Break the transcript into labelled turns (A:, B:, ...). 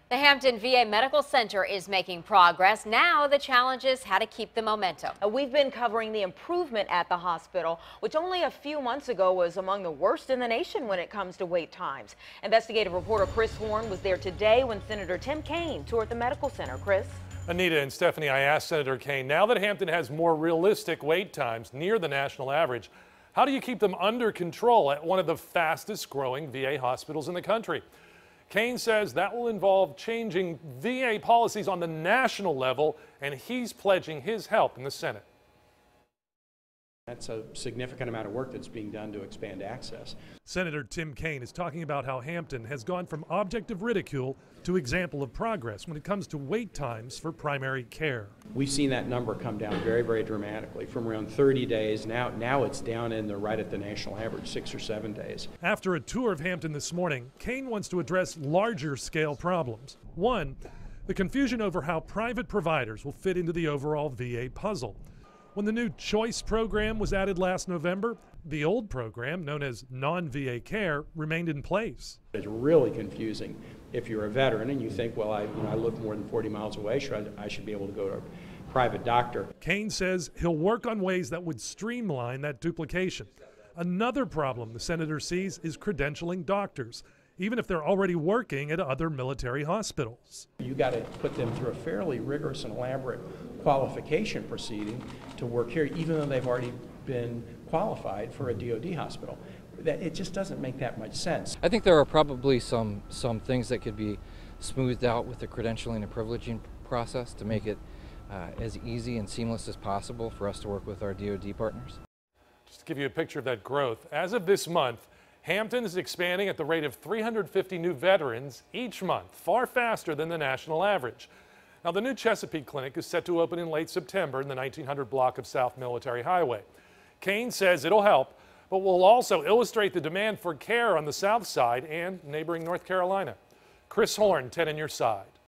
A: The Hampton VA Medical Center is making progress. Now the challenge is how to keep the momentum.
B: We've been covering the improvement at the hospital, which only a few months ago was among the worst in the nation when it comes to wait times. Investigative reporter Chris Horn was there today when Senator Tim Kaine toured the medical center. Chris?
C: Anita and Stephanie, I asked Senator Kaine, now that Hampton has more realistic wait times near the national average, how do you keep them under control at one of the fastest growing VA hospitals in the country? Kaine says that will involve changing VA policies on the national level, and he's pledging his help in the Senate.
D: That's a significant amount of work that's being done to expand access.
C: Senator Tim Kaine is talking about how Hampton has gone from object of ridicule to example of progress when it comes to wait times for primary care.
D: We've seen that number come down very, very dramatically from around 30 days. Now it's down in the right at the national average, 6 or 7 days.
C: After a tour of Hampton this morning, Kaine wants to address larger scale problems. One, the confusion over how private providers will fit into the overall VA puzzle. When the new Choice program was added last November, the old program, known as non-VA care, remained in place.
D: It's really confusing if you're a veteran and you think, well, I live more than 40 miles away, I should be able to go to a private doctor.
C: Kaine says he'll work on ways that would streamline that duplication. Another problem the senator sees is credentialing doctors, even if they're already working at other military hospitals.
D: You got to put them through a fairly rigorous and elaborate qualification proceeding to work here, even though they've already been qualified for a DoD hospital. It just doesn't make that much sense.
E: I think there are probably some things that could be smoothed out with the credentialing and privileging process to make it as easy and seamless as possible for us to work with our DoD partners.
C: Just to give you a picture of that growth, as of this month, Hampton is expanding at the rate of 350 new veterans each month, far faster than the national average. Now, the new Chesapeake Clinic is set to open in late September in the 1900 block of South Military Highway. Kaine says it'll help, but will also illustrate the demand for care on the South Side and neighboring North Carolina. Chris Horn, 10 on your side.